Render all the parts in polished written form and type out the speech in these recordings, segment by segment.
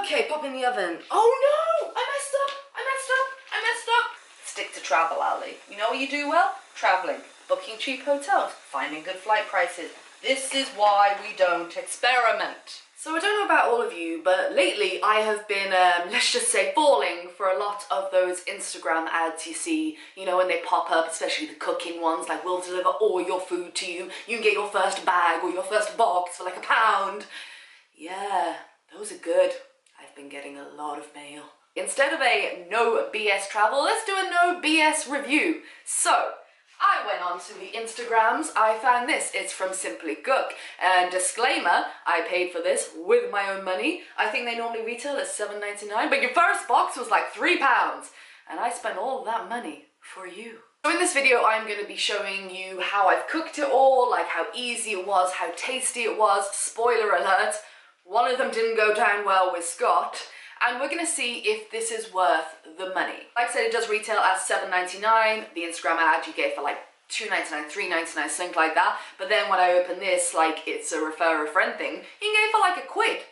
Okay, pop in the oven. Oh no! I messed up! I messed up! Stick to travel, Ali. You know what you do well? Traveling. Booking cheap hotels. Finding good flight prices. This is why we don't experiment. So I don't know about all of you, but lately I have been, let's just say, falling for a lot of those Instagram ads you see, you know, when they pop up, especially the cooking ones, like we'll deliver all your food to you, you can get your first bag or your first box for like £1. Yeah, those are good. I've been getting a lot of mail. Instead of a no BS travel, let's do a no BS review. So, I went on to the Instagrams, I found this, it's from Simply Cook, and disclaimer, I paid for this with my own money. I think they normally retail at $7.99, but your first box was like £3, and I spent all of that money for you. So in this video, I'm going to be showing you how I've cooked it all, like how easy it was, how tasty it was. Spoiler alert, one of them didn't go down well with Scott. And we're going to see if this is worth the money. Like I said, it does retail at $7.99. The Instagram ad you get for like $2.99, $3.99, something like that. But then when I open this, like it's a refer a friend thing, you can get it for like £1.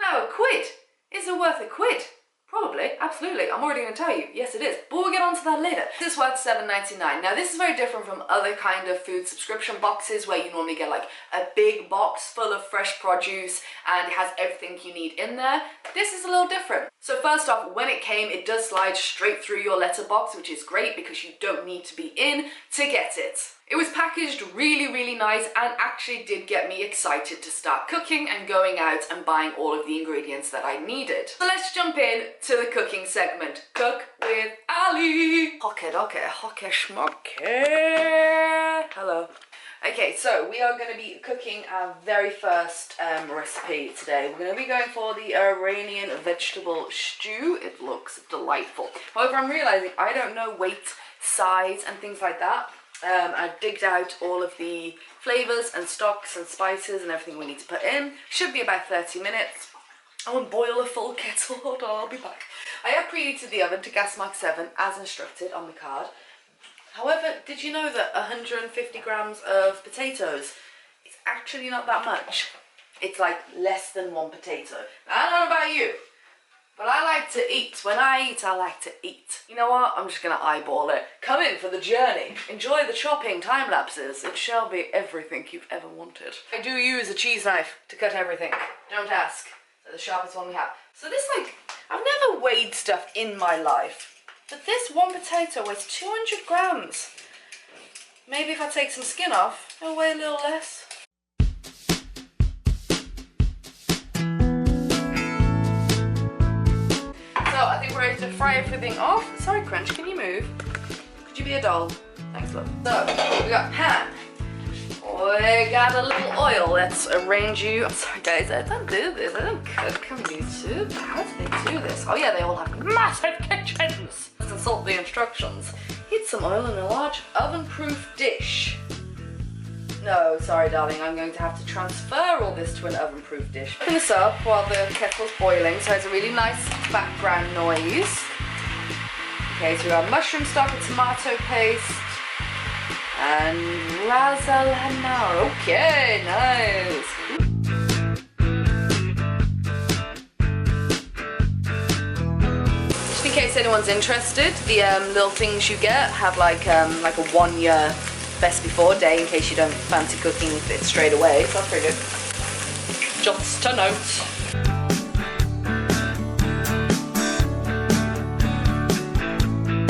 Now £1, is it worth £1? Probably, absolutely. I'm already going to tell you, yes it is. But we'll get on to that later. This is worth $7.99. Now this is very different from other kind of food subscription boxes where you normally get like a big box full of fresh produce and it has everything you need in there. This is a little different. So first off, when it came, it does slide straight through your letterbox, which is great because you don't need to be in to get it. It was packaged really, really nice and actually did get me excited to start cooking and going out and buying all of the ingredients that I needed. So let's jump in to the cooking segment. Cook with Ali. Hokke dokke, hokke schmokke. Hello. Okay, so we are going to be cooking our very first recipe today. We're going to be going for the Iranian vegetable stew. It looks delightful. However, I'm realizing I don't know weight, size and things like that. I've digged out all of the flavours and stocks and spices and everything we need to put in. Should be about 30 minutes. I won't boil a full kettle. Hold on, I'll be back. I have preheated the oven to gas mark 7 as instructed on the card. However, did you know that 150 grams of potatoes is actually not that much? It's like less than 1 potato. Now, I don't know about you, but I like to eat. When I eat, I like to eat. You know what? I'm just going to eyeball it. Come in for the journey. Enjoy the chopping time lapses. It shall be everything you've ever wanted. I do use a cheese knife to cut everything. Don't ask. They're the sharpest one we have. So this, like, I've never weighed stuff in my life. But this 1 potato weighs 200 grams. Maybe if I take some skin off, it'll weigh a little less. So I think we're ready to fry everything off. Sorry, Crunch, can you move? Could you be a doll? Thanks, love. So we got pan. We got a little oil. Let's arrange you. I'm sorry, guys. I don't do this. I don't cook on YouTube. How do they do this? Oh yeah, they all have massive kitchens. Let's consult the instructions. Heat some oil in a large oven-proof dish. No, sorry, darling. I'm going to have to transfer all this to an oven-proof dish. Open this up while the kettle's boiling, so it's a really nice background noise. Okay, so we got mushroom stock, a tomato paste. And ras al hana. Okay, nice. Just in case anyone's interested, the little things you get have like a 1 year best before day in case you don't fancy cooking it straight away. So that's pretty good. Just to note.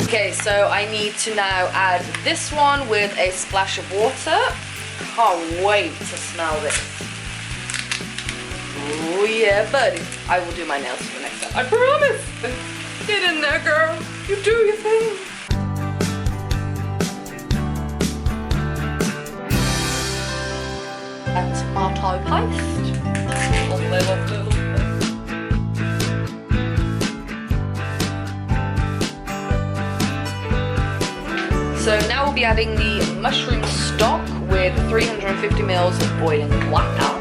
Okay, so I need to now add this one with a splash of water. Can't wait to smell this. Oh yeah, buddy. I will do my nails for the next time. I promise. Get in there, girl. You do your thing. And tomato paste. Lovely. So now we'll be adding the mushroom stock with 350 ml of boiling water.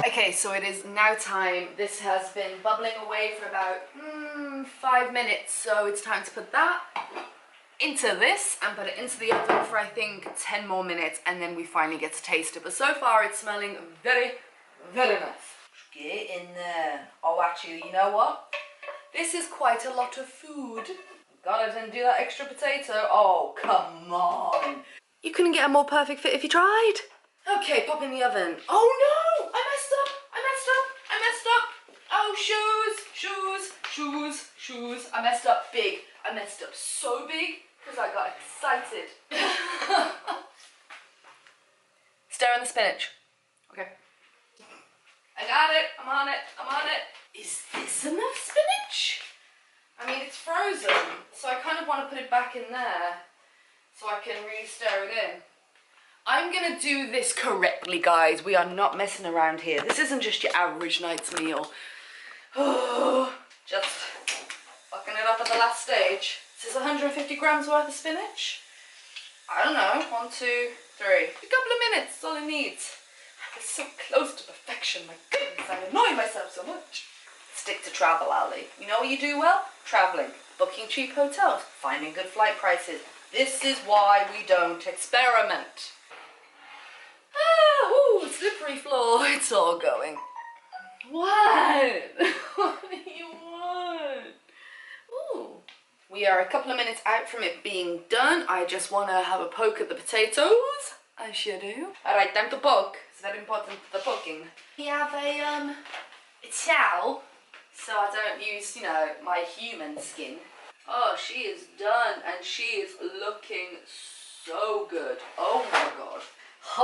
Okay, so it is now time. This has been bubbling away for about 5 minutes, so it's time to put that into this and put it into the oven for I think 10 more minutes, and then we finally get to taste it. But so far it's smelling very, very nice. Get in there. Oh, actually, you know what? This is quite a lot of food. God, I didn't do that extra potato. Oh, come on. You couldn't get a more perfect fit if you tried. Okay, pop in the oven. Oh no! I messed up! I messed up! I messed up! Oh, shoes! Shoes! Shoes! Shoes! I messed up big. I messed up so big because I got excited. Stir in the spinach. Okay. I got it. I'm on it. I'm on it. Is this enough spinach? I mean, it's frozen, so I kind of want to put it back in there so I can really stir it in. I'm gonna do this correctly, guys. We are not messing around here. This isn't just your average night's meal. Oh, just fucking it up at the last stage. This is 150 grams worth of spinach. I don't know, 1, 2, 3. A couple of minutes, that's all it needs. It's so close to perfection, my goodness, I annoy myself so much. Stick to travel, Ali. You know what you do well? Traveling, booking cheap hotels, finding good flight prices. This is why we don't experiment. Ah, ooh, slippery floor, it's all going. What? What do you want? Ooh. We are a couple of minutes out from it being done. I just want to have a poke at the potatoes. I sure do. Alright, time to poke. It's very important, the poking. We have a towel, so I don't use, you know, my human skin. Oh, she is done, and she is looking so good. Oh my god.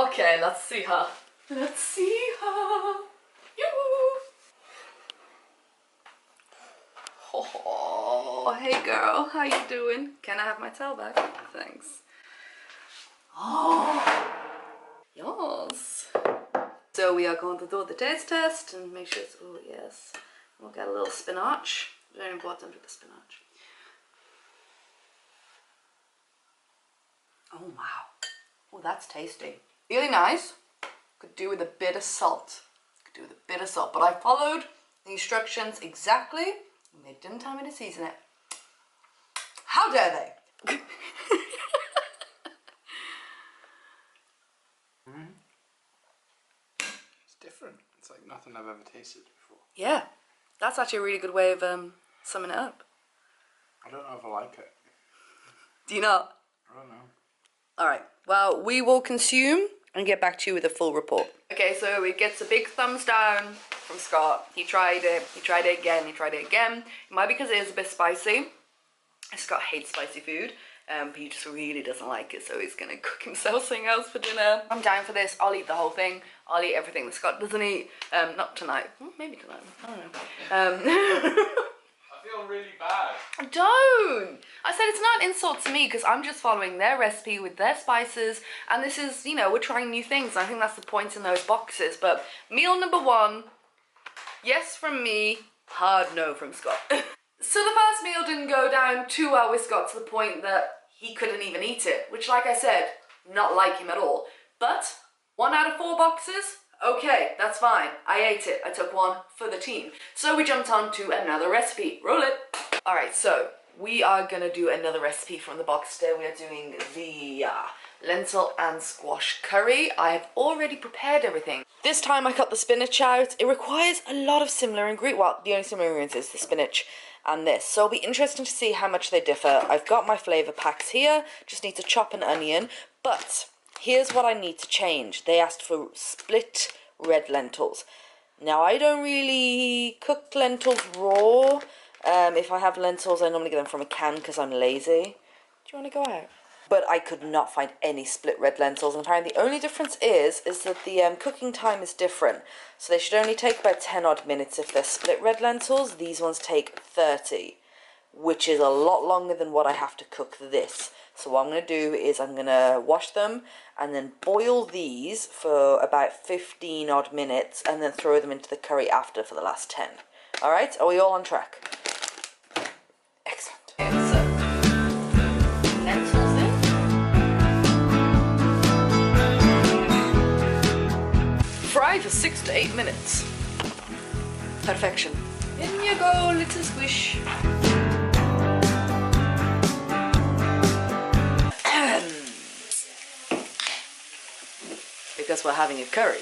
Okay, let's see her. Let's see her. Yoo-hoo. Oh, hey girl, how you doing? Can I have my towel back? Thanks. Oh, yes. So we are going to do the taste test and make sure it's, oh yes. We'll get a little spinach. Very important with the spinach. Oh wow. Oh, that's tasty. Really nice. Could do with a bit of salt. Could do with a bit of salt, but I followed the instructions exactly, and they didn't tell me to season it. How dare they? It's different. It's like nothing I've ever tasted before. Yeah, that's actually a really good way of summing it up. I don't know if I like it. Do you not? I don't know. Alright, well, we will consume and get back to you with a full report. Okay, so it gets a big thumbs down from Scott. He tried it again, he tried it again. It might be because it is a bit spicy. Scott hates spicy food, but he just really doesn't like it, so he's gonna cook himself something else for dinner. I'm down for this. I'll eat the whole thing. I'll eat everything that Scott doesn't eat. Not tonight. Well, maybe tonight. I don't know. I feel really bad. Don't! I said it's not an insult to me because I'm just following their recipe with their spices, and this is, you know, we're trying new things. I think that's the point in those boxes. But meal number 1, yes from me, hard no from Scott. So the first meal didn't go down too well with Scott to the point that he couldn't even eat it, which, like I said, not like him at all. But 1 out of 4 boxes, okay, that's fine. I ate it. I took 1 for the team. So we jumped on to another recipe. Roll it. All right, so we are gonna do another recipe from the box today. We are doing the lentil and squash curry. I have already prepared everything. This time I cut the spinach out. It requires a lot of similar ingredients. Well, the only similar ingredients is the spinach and this. So it'll be interesting to see how much they differ. I've got my flavour packs here. Just need to chop an onion. But here's what I need to change. They asked for split red lentils. Now, I don't really cook lentils raw. If I have lentils, I normally get them from a can because I'm lazy. Do you want to go out? But I could not find any split red lentils, and apparently the only difference is that the cooking time is different. So they should only take about 10 odd minutes if they're split red lentils. These ones take 30, which is a lot longer than what I have to cook this. So what I'm going to do is I'm going to wash them and then boil these for about 15 odd minutes and then throw them into the curry after for the last 10. Alright, are we all on track? Excellent. Fry for 6 to 8 minutes. Perfection. In you go, little squish. because we're having a curry.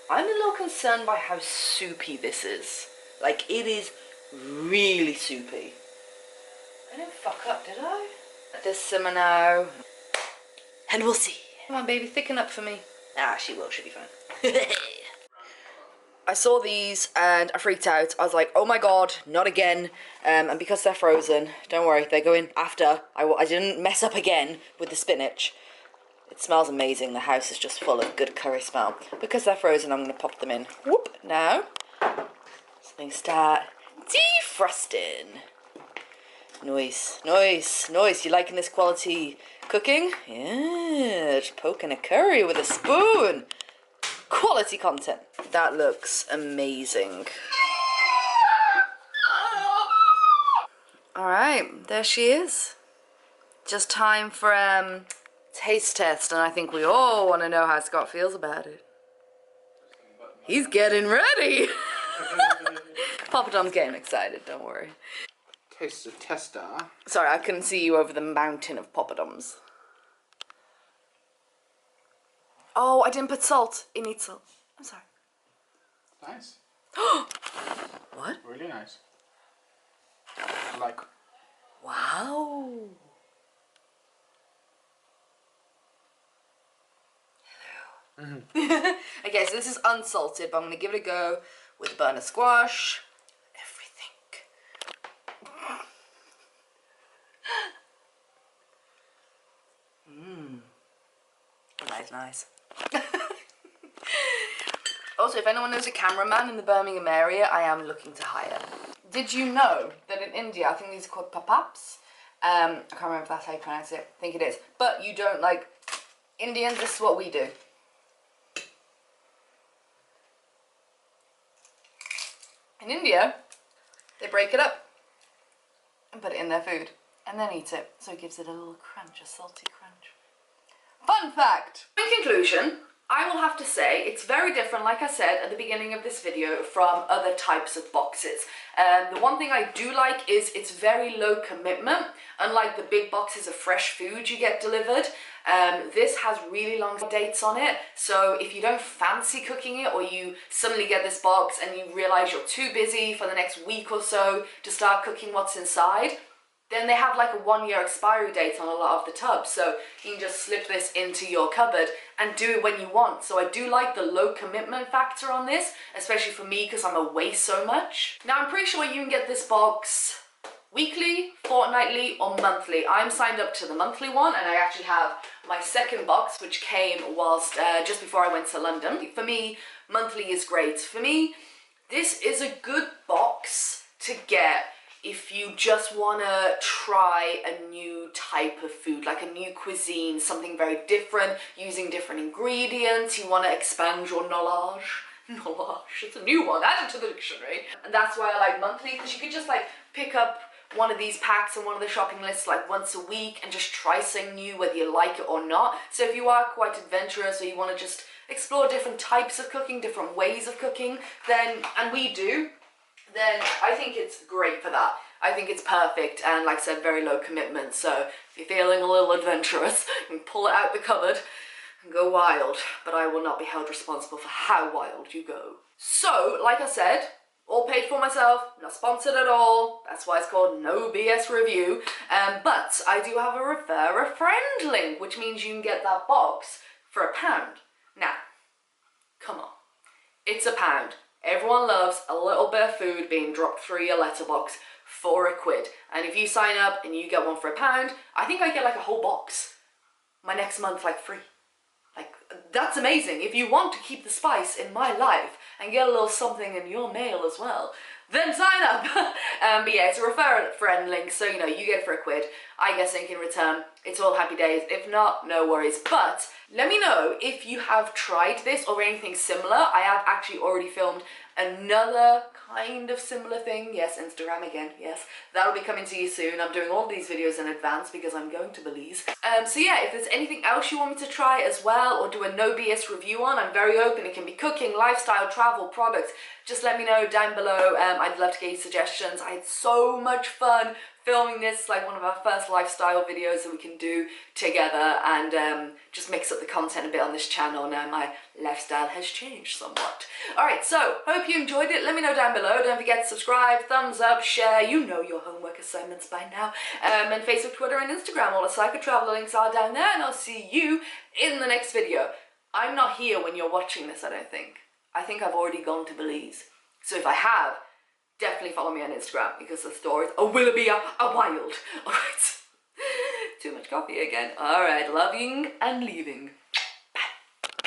I'm a little concerned by how soupy this is. Like, it is really soupy. I didn't fuck up, did I? Let this simmer now. And we'll see. Come on, baby, thicken up for me. Ah, she will, she'll be fine. I saw these and I freaked out. I was like, oh my god, not again. And because they're frozen, don't worry, they go in after. I didn't mess up again with the spinach. It smells amazing. The house is just full of good curry smell. Because they're frozen, I'm going to pop them in. Whoop, now. So they start defrosting. Nice, nice, nice. You liking this quality cooking? Yeah, just poking a curry with a spoon. Quality content. That looks amazing. Alright, there she is. Just time for taste test, and I think we all want to know how Scott feels about it. He's getting ready. Papa Dom's getting excited, don't worry. Taste the tester. Sorry, I couldn't see you over the mountain of Papa Doms. Oh, I didn't put salt. It needs salt. I'm sorry. Nice. What? Really nice. I like. Wow. Hello. Okay, so this is unsalted, but I'm going to give it a go with burner squash. Nice. Also, if anyone knows a cameraman in the Birmingham area, I am looking to hire. Did you know that in India, I think these are called papaps? I can't remember if that's how you pronounce it. I think it is. But you don't, like, Indians, this is what we do. In India, they break it up and put it in their food and then eat it. So it gives it a little crunch, a salty crunch. Fun fact! In conclusion, I will have to say it's very different, like I said at the beginning of this video, from other types of boxes. The one thing I do like is it's very low commitment. Unlike the big boxes of fresh food you get delivered, this has really long dates on it. So if you don't fancy cooking it, or you suddenly get this box and you realize you're too busy for the next week or so to start cooking what's inside, then they have like a 1-year expiry date on a lot of the tubs, so you can just slip this into your cupboard and do it when you want. So I do like the low commitment factor on this, especially for me because I'm away so much. Now I'm pretty sure you can get this box weekly, fortnightly or monthly. I'm signed up to the monthly one, and I actually have my second box which came whilst just before I went to London. For me, monthly is great. For me, this is a good box to get if you just want to try a new type of food, like a new cuisine, something very different, using different ingredients, you want to expand your knowledge. Knowledge, it's a new one, add it to the dictionary. And that's why I like monthly, because you could just like pick up one of these packs on one of the shopping lists like once a week and just try something new, whether you like it or not. So if you are quite adventurous or you want to just explore different types of cooking, different ways of cooking, then, and we do, then I think it's great for that. I think it's perfect, and like I said, very low commitment. So if you're feeling a little adventurous, you can pull it out the cupboard and go wild, but I will not be held responsible for how wild you go. So, like I said, all paid for myself, not sponsored at all. That's why it's called No BS Review. But I do have a refer a friend link, which means you can get that box for £1. Now, come on, it's £1. Everyone loves a little bit of food being dropped through your letterbox for £1. And if you sign up and you get one for £1, I think I get like a whole box my next month, like free. Like, that's amazing. If you want to keep the spice in my life and get a little something in your mail as well, then sign up. But yeah, it's a refer a friend link, so you know, you get it for £1. I get something in return. It's all happy days. If not, no worries. But let me know if you have tried this or anything similar. I have actually already filmed another kind of similar thing. Yes, Instagram again, yes. That'll be coming to you soon. I'm doing all these videos in advance because I'm going to Belize. So yeah, if there's anything else you want me to try as well, or do a no BS review on, I'm very open. It can be cooking, lifestyle, travel, products. Just let me know down below. I'd love to get your suggestions. I had so much fun filming this, like one of our first lifestyle videos that we can do together, and just mix up the content a bit on this channel. Now my lifestyle has changed somewhat. Alright, so hope you enjoyed it. Let me know down below. Don't forget to subscribe, thumbs up, share. You know your homework assignments by now. And Facebook, Twitter and Instagram. All the PsychoTraveller links are down there, and I'll see you in the next video. I'm not here when you're watching this, I don't think. I think I've already gone to Belize. So if I have, definitely follow me on Instagram because the stories are willoughby a wild. Alright. Too much coffee again. Alright, loving and leaving.